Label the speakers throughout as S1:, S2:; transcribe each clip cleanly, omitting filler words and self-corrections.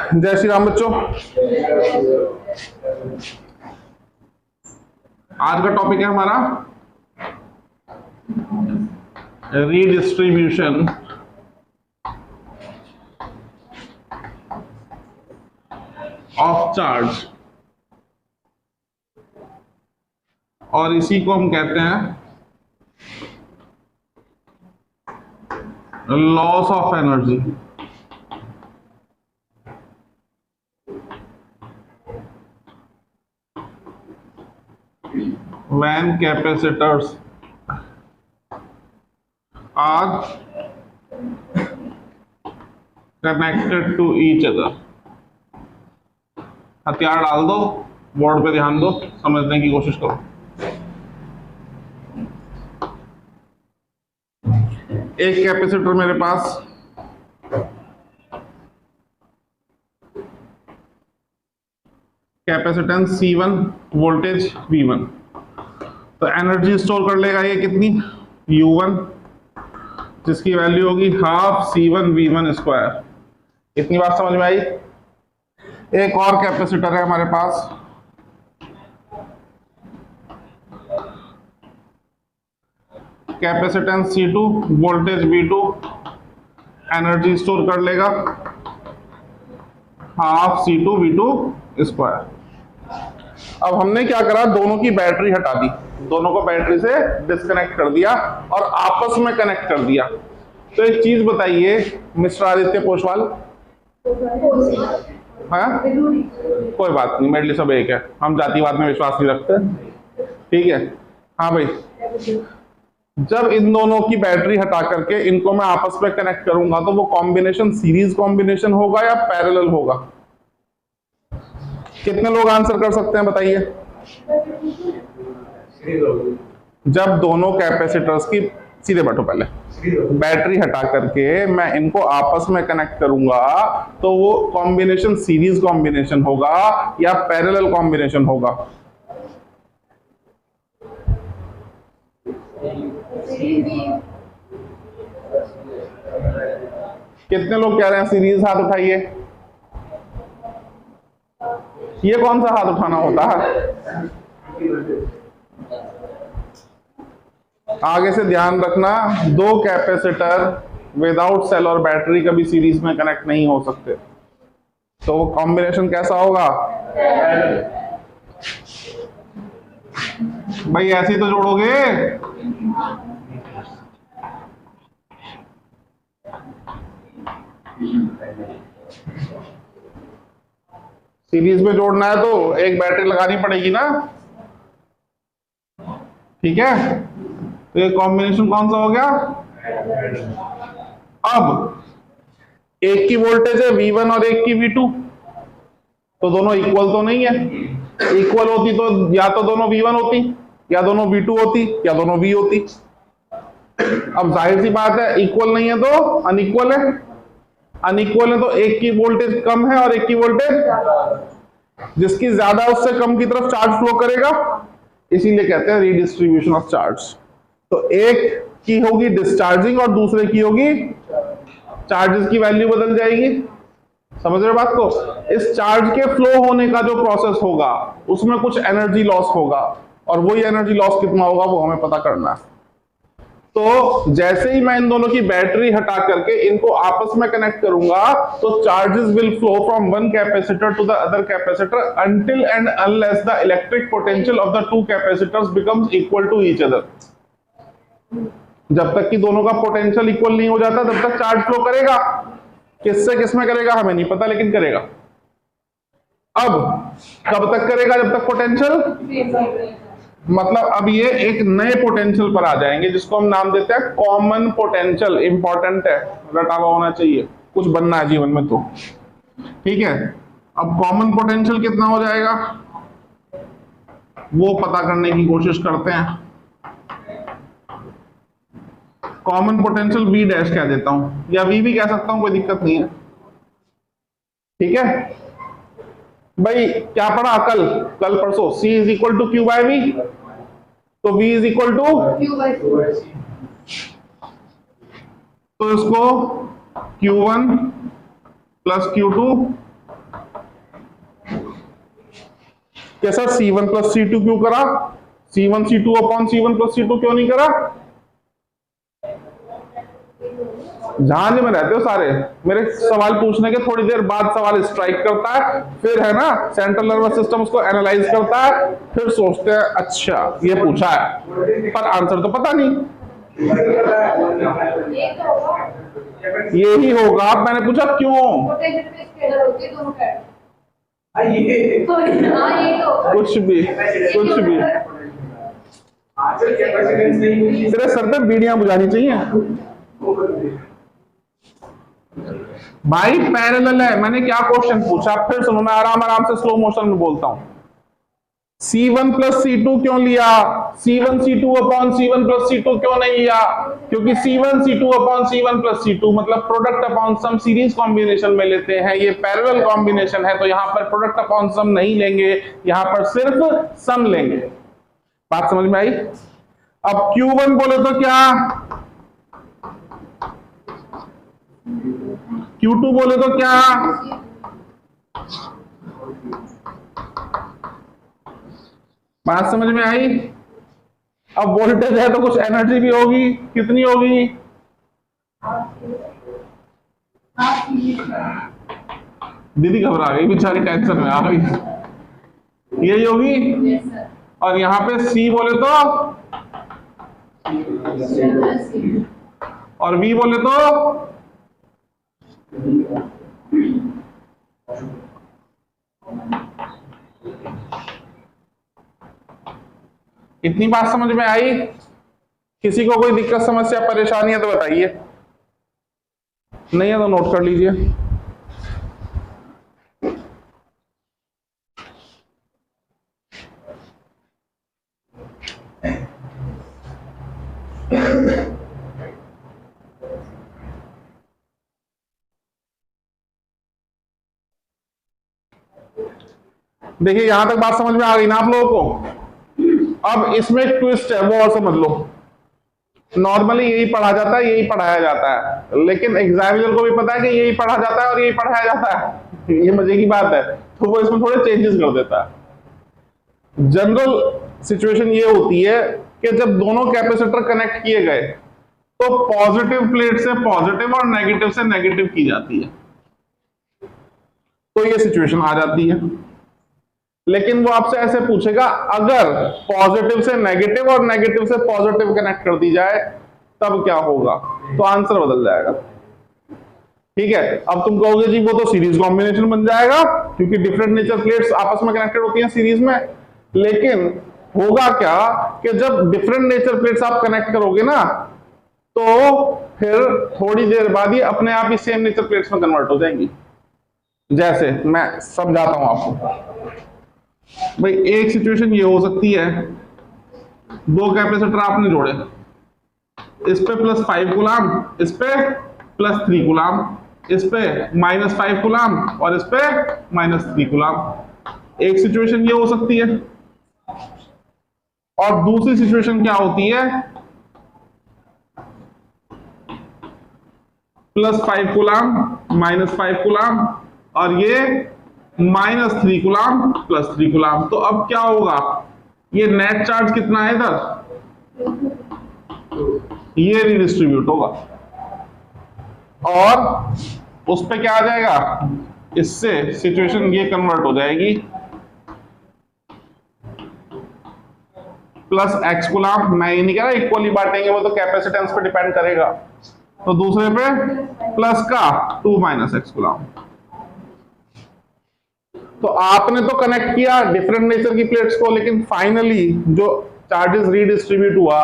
S1: जय श्री राम बच्चों। आज का टॉपिक है हमारा रीडिस्ट्रीब्यूशन ऑफ चार्ज, और इसी को हम कहते हैं loss of energy. When capacitors are connected to each other। हथियार डाल दो, बोर्ड पे ध्यान दो, समझने की कोशिश करो। एक कैपेसिटर मेरे पास कैपेसिटेंस C1, वोल्टेज V1, तो एनर्जी स्टोर कर लेगा ये कितनी, U1, जिसकी वैल्यू होगी हाफ C1 V1 स्क्वायर। इतनी बात समझ में आई। एक और कैपेसिटर है हमारे पास, capacitance C2, voltage V2, energy store कर लेगा हाफ C2 V2 स्क्वायर। अब हमने क्या करा, दोनों की बैटरी हटा दी, दोनों को बैटरी से डिस्कनेक्ट कर दिया और आपस में कनेक्ट कर दिया। तो एक चीज बताइए मिस्टर आदित्य पोषवाल, हाँ कोई बात नहीं, मेरे लिए सब एक है, हम जातिवाद में विश्वास नहीं रखते, ठीक है। हाँ भाई, जब इन दोनों की बैटरी हटा करके इनको मैं आपस में कनेक्ट करूंगा तो वो कॉम्बिनेशन सीरीज कॉम्बिनेशन होगा या पैरेलल होगा? कितने लोग आंसर कर सकते हैं बताइए? जब दोनों कैपेसिटर्स की, सीधे बैठो पहले, बैटरी हटा करके मैं इनको आपस में कनेक्ट करूंगा तो वो कॉम्बिनेशन सीरीज कॉम्बिनेशन होगा या पैरेलल कॉम्बिनेशन होगा? कितने लोग कह रहे हैं सीरीज? हाथ उठाइए। ये कौन सा हाथ उठाना होता है? आगे से ध्यान रखना, दो कैपेसिटर विदाउट सेल और बैटरी कभी सीरीज में कनेक्ट नहीं हो सकते, तो वो कॉम्बिनेशन कैसा होगा? भाई ऐसे ही तो जोड़ोगे। सीरीज में जोड़ना है तो एक बैटरी लगानी पड़ेगी ना, ठीक है। तो ये कॉम्बिनेशन कौन सा हो गया? अब एक की वोल्टेज है V1 और एक की V2, तो दोनों इक्वल तो नहीं है। इक्वल होती तो या तो दोनों V1 होती, या दोनों V2 होती, या दोनों V होती। अब जाहिर सी बात है, इक्वल नहीं है तो अनइक्वल है, अनइक्वल है तो एक की वोल्टेज कम है और एक की वोल्टेज, जिसकी ज्यादा उससे कम की तरफ चार्ज फ्लो करेगा, इसीलिए कहते हैं रीडिस्ट्रीब्यूशन ऑफ चार्ज। तो एक की होगी डिस्चार्जिंग और दूसरे की होगी, चार्जेस की वैल्यू बदल जाएगी। समझ रहे हो बात को? इस चार्ज के फ्लो होने का जो प्रोसेस होगा उसमें कुछ एनर्जी लॉस होगा, और वही एनर्जी लॉस कितना होगा वो हमें पता करना है। तो जैसे ही मैं इन दोनों की बैटरी हटा करके इनको आपस में कनेक्ट करूंगा तो charges will flow from one capacitor to the other capacitor until and unless the electric potential of the two capacitors becomes equal to each other। जब तक कि दोनों का पोटेंशियल इक्वल नहीं हो जाता तब तक चार्ज फ्लो करेगा। किससे किसमें करेगा हमें नहीं पता, लेकिन करेगा। अब कब तक करेगा? जब तक पोटेंशियल, मतलब अब ये एक नए पोटेंशियल पर आ जाएंगे जिसको हम नाम देते हैं कॉमन पोटेंशियल। इंपॉर्टेंट है, रटा हुआ होना चाहिए, कुछ बनना है जीवन में तो, ठीक है। अब कॉमन पोटेंशियल कितना हो जाएगा वो पता करने की कोशिश करते हैं। कॉमन पोटेंशियल V डैश कह देता हूं, या V भी कह सकता हूं, कोई दिक्कत नहीं है, ठीक है भाई। क्या पढ़ा कल परसों? C is equal to Q by V, तो V is equal to Q by C। तो इसको Q1 प्लस Q2 कैसा C1 प्लस C2 क्यों करा, C1 C2 upon C1 plus C2 क्यों नहीं करा? जहां में रहते हो सारे मेरे सवाल पूछने के थोड़ी देर बाद सवाल स्ट्राइक करता है, फिर है ना सेंट्रल नर्वस सिस्टम उसको एनालाइज करता है, फिर सोचते हैं अच्छा ये पूछा है पर आंसर तो पता नहीं। यही होगा, मैंने पूछा क्यों? कुछ भी कुछ भी, तेरे सर पे बीड़ियां बुझानी चाहिए भाई। पैरेलल है, मैंने क्या क्वेश्चन पूछा फिर सुनो, मैं आराम आराम से स्लो मोशन में बोलता हूं। C1 प्लस C2 क्यों लिया, C1 C2 upon C1 plus C2 क्यों नहीं लिया? क्योंकि C1 C2 upon C1 plus C2 मतलब product upon sum series combination में लेते हैं, ये पैरेलल कॉम्बिनेशन है तो यहां पर प्रोडक्ट अपॉन सम नहीं लेंगे, यहां पर सिर्फ सम लेंगे। बात समझ में आई? अब Q1 बोले तो क्या, Q2 बोले तो क्या, बात समझ में आई? अब वोल्टेज है तो कुछ एनर्जी भी होगी, कितनी होगी? दीदी घबरा गई बेचारी, टेंशन में आ गई, यही होगी। और यहां पे C बोले तो और V बोले तो इतनी बात समझ में आई? किसी को कोई दिक्कत समस्या परेशानी है तो बताइए, नहीं है तो नोट कर लीजिए। देखिए यहां तक बात समझ में आ गई ना आप लोगों को? अब इसमें एक ट्विस्ट है, वो और समझ लो। नॉर्मली यही पढ़ा जाता है, यही पढ़ाया जाता है, लेकिन एग्जामिनर को भी पता है कि यही पढ़ा जाता है और यही पढ़ाया जाता है, ये मजे की बात है, तो वो इसमें थोड़े चेंजेस कर देता है। जनरल सिचुएशन ये होती है कि जब दोनों कैपेसिटर कनेक्ट किए गए तो पॉजिटिव प्लेट से पॉजिटिव और नेगेटिव से नेगेटिव की जाती है, तो ये सिचुएशन आ जाती है। लेकिन वो आपसे ऐसे पूछेगा अगर पॉजिटिव से नेगेटिव और नेगेटिव से पॉजिटिव कनेक्ट कर दी जाए तब क्या होगा, तो आंसर बदल जाएगा। ठीक है, अब तुम कहोगे जी वो तो सीरीज कॉम्बिनेशन बन जाएगा क्योंकि डिफरेंट नेचर प्लेट्स आपस में कनेक्टेड होती हैं सीरीज में। लेकिन होगा क्या कि जब डिफरेंट नेचर प्लेट्स आप कनेक्ट करोगे ना तो फिर थोड़ी देर बाद ये अपने आप ही सेम नेचर प्लेट्स में कन्वर्ट हो जाएंगी। जैसे मैं समझाता हूं आपको भाई, एक सिचुएशन ये हो सकती है, दो कैपेसिटर आपने जोड़े, इस पे +5 कूलाम, इस पे +3 कूलाम, इस पे -5 कूलाम और इस पे -3 कूलाम। एक सिचुएशन ये हो सकती है। और दूसरी सिचुएशन क्या होती है, +5 कूलाम, -5 कूलाम और ये -3 कूलाम +3 कूलाम। तो अब क्या होगा, ये नेट चार्ज कितना है इधर, ये रिडिस्ट्रीब्यूट होगा और उस पे क्या आ जाएगा, इससे सिचुएशन ये कन्वर्ट हो जाएगी +x कूलाम। मैं ये नहीं कह रहा इक्वली बांटेंगे, वो तो कैपेसिटेंस पे डिपेंड करेगा, तो दूसरे पे प्लस का 2 - x कूलाम। तो आपने तो कनेक्ट किया डिफरेंट नेचर की प्लेट्स को, लेकिन फाइनली जो चार्जेस रीडिस्ट्रीब्यूट हुआ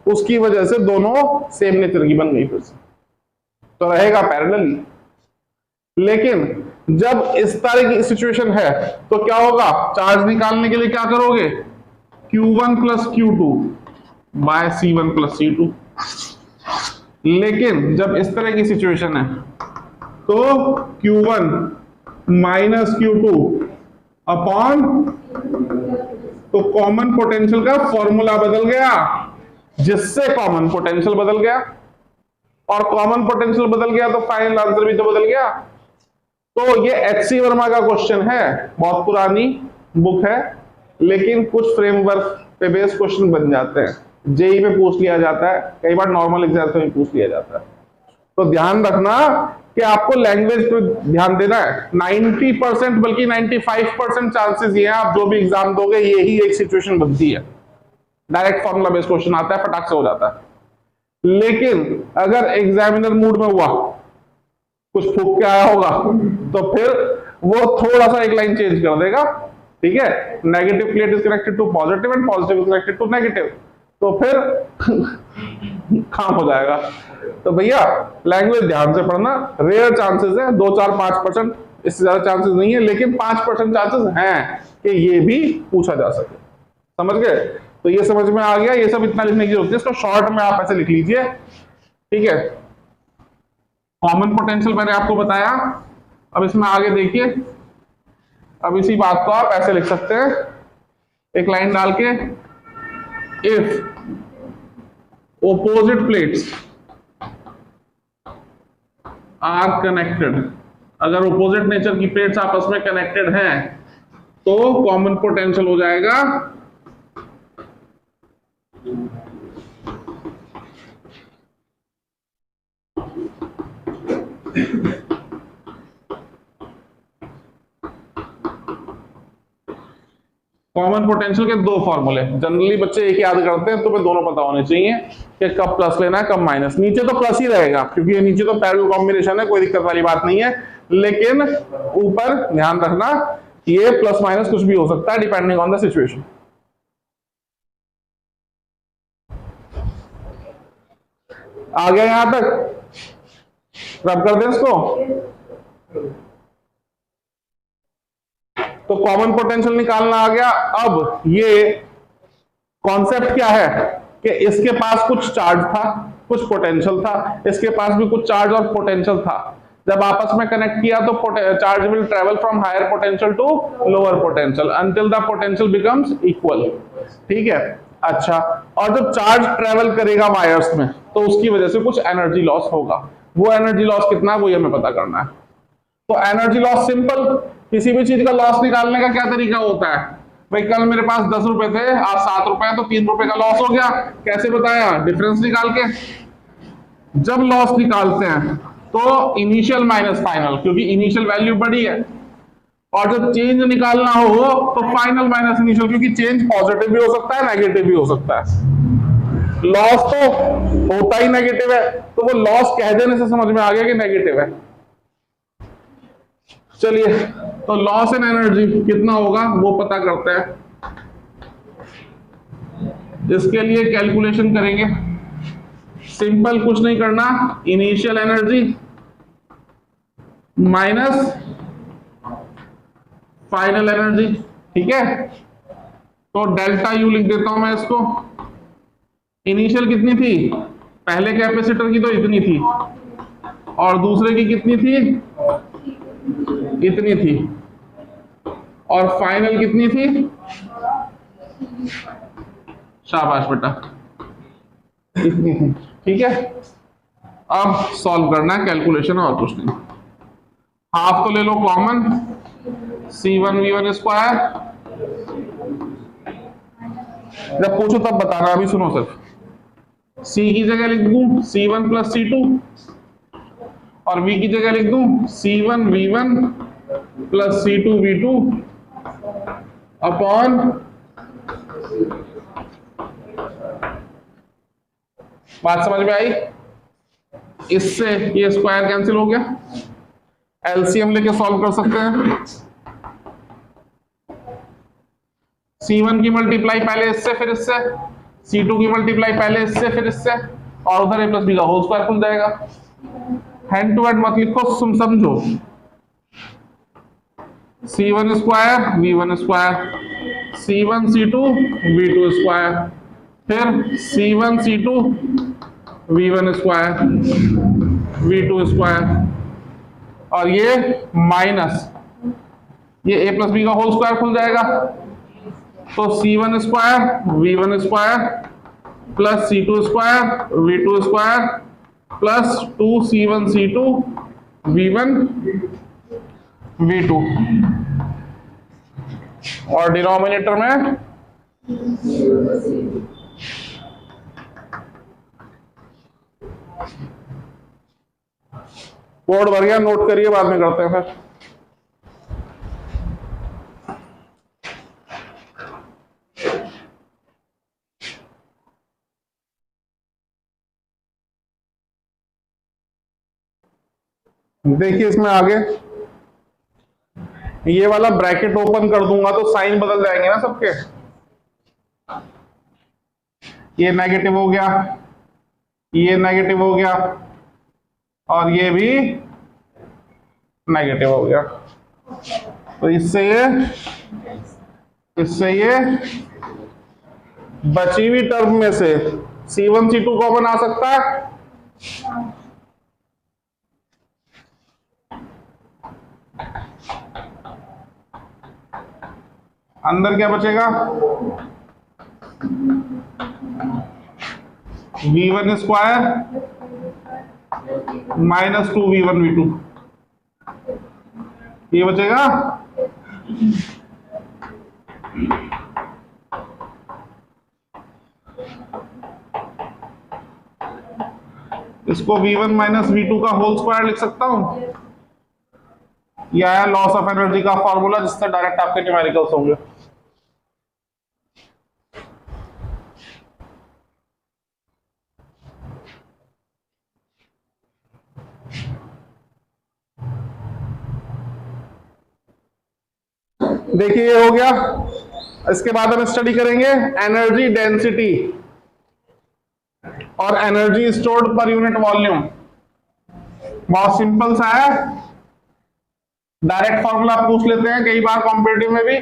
S1: उसकी वजह से दोनों सेम नेचर की बन गई, फिर से तो रहेगा पैरेलली। लेकिन जब इस तरह की सिचुएशन है तो क्या होगा, चार्ज निकालने के लिए क्या करोगे, Q1 + Q2 bye C1 + C2। लेकिन जब इस तरह की सिचुएशन है तो Q1 - Q2 अपॉन, तो कॉमन पोटेंशियल का फॉर्मूला बदल गया, जिससे कॉमन पोटेंशियल बदल गया, और कॉमन पोटेंशियल बदल गया तो फाइनल आंसर भी तो बदल गया। तो ये HC वर्मा का क्वेश्चन है, बहुत पुरानी बुक है, लेकिन कुछ फ्रेमवर्क पे बेस्ड क्वेश्चन बन जाते हैं, जेई में पूछ लिया जाता है, कई बार नॉर्मल एग्जाम में पूछ लिया जाता है। तो ध्यान रखना कि आपको लैंग्वेज पे ध्यान देना है। 90% बल्कि 95% चांसेस ये हैं आप जो भी एग्जाम दोगे यही एक सिचुएशन बनती है, डायरेक्ट फॉर्मूला बेस्ड क्वेश्चन आता है, फटाक से हो जाता है। लेकिन अगर एग्जामिनर मूड में हुआ, कुछ फूक के आया होगा, तो फिर वो थोड़ा सा एक लाइन चेंज कर देगा, ठीक है। Negative plate is connected to positive and positive is connected to negative, तो फिर काम हो जाएगा। तो भैया लैंग्वेज ध्यान से पढ़ना, रेयर चांसेस है, 2, 4, 5%, इससे ज्यादा चांसेस नहीं है, लेकिन 5% चांसेस हैं कि ये भी पूछा जा सके। समझ गए? तो ये समझ में आ गया, ये सब इतना लिखने की जरूरत है, इसको शॉर्ट में आप ऐसे लिख लीजिए, ठीक है। कॉमन पोटेंशियल मैंने आपको बताया, अब इसमें आगे देखिए, अब इसी बात को आप ऐसे लिख सकते हैं, एक लाइन डाल के, if opposite plates are connected, अगर opposite नेचर की प्लेट्स आपस में कनेक्टेड हैं तो कॉमन पोटेंशियल हो जाएगा कॉमन पोटेंशियल के दो फॉर्मूले, जनरली बच्चे एक याद करते हैं, तुम्हें दोनों पता होने चाहिए कि कब प्लस लेना है कब माइनस। नीचे तो प्लस ही रहेगा क्योंकि ये नीचे तो पैरेलल कॉम्बिनेशन है, कोई दिक्कत वाली बात नहीं है, लेकिन ऊपर ध्यान रखना ये प्लस माइनस कुछ भी हो सकता है डिपेंडिंग ऑन द सिचुएशन। आ गया यहां तक, रब कर दें इसको। तो कॉमन पोटेंशियल निकालना आ गया। अब ये कॉन्सेप्ट क्या है कि इसके पास कुछ चार्ज था, कुछ पोटेंशियल था, इसके पास भी कुछ चार्ज और पोटेंशियल था। जब आपस में कनेक्ट किया तो charge will travel from higher potential to lower potential until the potential becomes equal, ठीक है। अच्छा, और जब चार्ज ट्रेवल करेगा वायर्स में तो उसकी वजह से कुछ एनर्जी लॉस होगा। वो एनर्जी लॉस कितना है वो हमें पता करना है। तो एनर्जी लॉस सिंपल, किसी भी चीज का लॉस निकालने का क्या तरीका होता है, भाई कल मेरे पास 10 रुपए थे, आज 7 रुपए, तो 3 रुपए का लॉस हो गया। कैसे बताया? डिफरेंस निकाल के। जब लॉस निकालते हैं तो इनिशियल माइनस फाइनल, क्योंकि इनिशियल वैल्यू बड़ी है, और जब चेंज निकालना हो तो फाइनल माइनस इनिशियल, क्योंकि चेंज पॉजिटिव भी हो सकता है नेगेटिव भी हो सकता है। लॉस तो होता ही नेगेटिव है, तो वो लॉस कह देने से समझ में आ गया कि नेगेटिव है। चलिए, तो लॉस इन एनर्जी कितना होगा वो पता करते हैं। इसके लिए कैलकुलेशन करेंगे, सिंपल कुछ नहीं करना, initial energy minus final energy, ठीक है। तो डेल्टा यू लिख देता हूं मैं इसको। इनिशियल कितनी थी? पहले कैपेसिटर की तो इतनी थी, और दूसरे की कितनी थी? इतनी थी, और फाइनल कितनी थी? शाबाश बेटा, इतनी थी, ठीक है। अब सॉल्व करना है, कैलकुलेशन और कुछ नहीं। हाफ तो ले लो कॉमन, C1 V1 स्क्वायर। जब पूछो तब बताना, अभी सुनो सिर्फ। C की जगह लिख दूं C1 प्लस C2, और V की जगह लिख दूं C1 V1 plus C2 V2 upon बात समझ में आई? इससे ये स्क्वायर कैंसिल हो गया, एलसीएम लेके सॉल्व कर सकते हैं। C1 की मल्टीप्लाई पहले इससे फिर इससे, C2 की मल्टीप्लाई पहले इससे फिर इससे, और उधर a प्लस बी का होल स्क्वायर खुल जाएगा। हैंड टू हैंड मत लिखो, तुम समझो। C1 square V1 square, C1 C2 V2 square, फिर C1 C2 V1 square V2 square, और ये माइनस ये a प्लस बी का होल स्क्वायर खुल जाएगा। तो C1 square V1 square plus C2 square V2 square plus 2C1 C2 V1 V2, और denominator में कोड भर गया, नोट करिए, बाद में करते हैं फिर। देखिए इसमें आगे ये वाला ब्रैकेट ओपन कर दूंगा तो साइन बदल जाएंगे ना सबके। ये नेगेटिव हो गया, ये नेगेटिव हो गया, और ये भी नेगेटिव हो गया। तो इससे ये बची हुई टर्म में से C1 C2 कॉमन आ सकता है। अंदर क्या बचेगा? V1 square minus 2V1 V2, ये बचेगा। इसको V1 माइनस V2 का होल स्क्वायर लिख सकता हूं। यह है लॉस ऑफ एनर्जी का फॉर्मूला, जिससे डायरेक्ट आपके न्यूमेरिकल्स होंगे। देखिए ये हो गया। इसके बाद हम स्टडी करेंगे एनर्जी डेंसिटी और energy stored per unit volume. बहुत सिंपल सा है, डायरेक्ट फॉर्मूला पूछ लेते हैं कई बार कॉम्पिटिटिव में भी,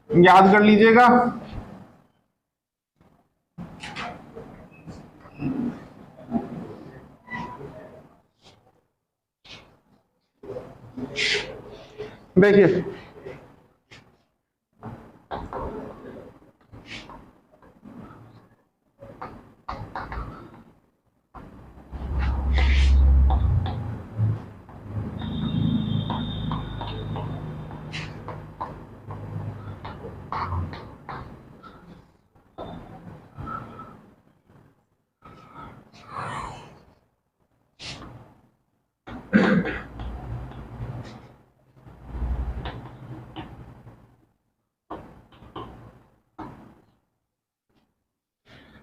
S1: याद कर लीजिएगा। देखिए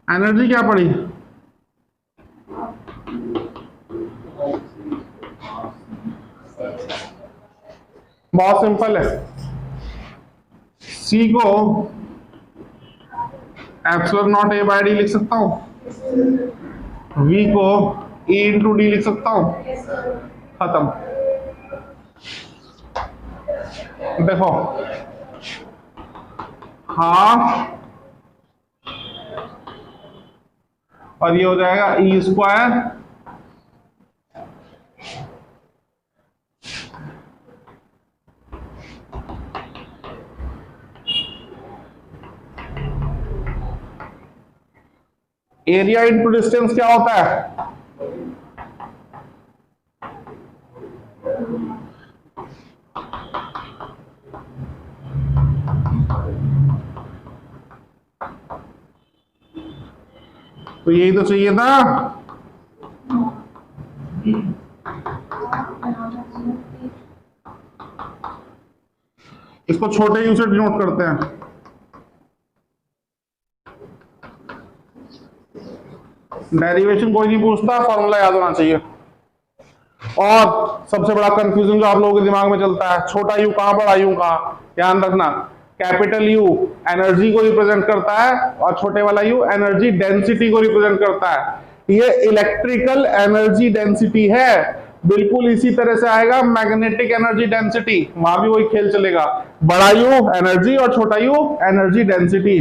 S1: एनर्जी क्या पड़ी? बहुत सिंपल है, C को epsilon not A by D लिख सकता हूं, V को E इंटू D लिख सकता हूं, खत्म। देखो हाफ, और ये हो जाएगा E square area into distance क्या होता है? तो यही तो चाहिए था। इसको छोटे यू से डिनोट करते हैं। डेरिवेशन कोई नहीं पूछता, फॉर्मूला याद होना चाहिए। और सबसे बड़ा कंफ्यूजन जो आप लोगों के दिमाग में चलता है, छोटा यू कहां, बड़ा यू कहां, ध्यान रखना। कैपिटल यू एनर्जी को रिप्रेजेंट करता है और छोटे वाला यू एनर्जी डेंसिटी को रिप्रेजेंट करता है। ये इलेक्ट्रिकल एनर्जी डेंसिटी है। बिल्कुल इसी तरह से आएगा मैग्नेटिक एनर्जी डेंसिटी, वहां भी वही खेल चलेगा। बड़ा यू एनर्जी और छोटा यू एनर्जी डेंसिटी।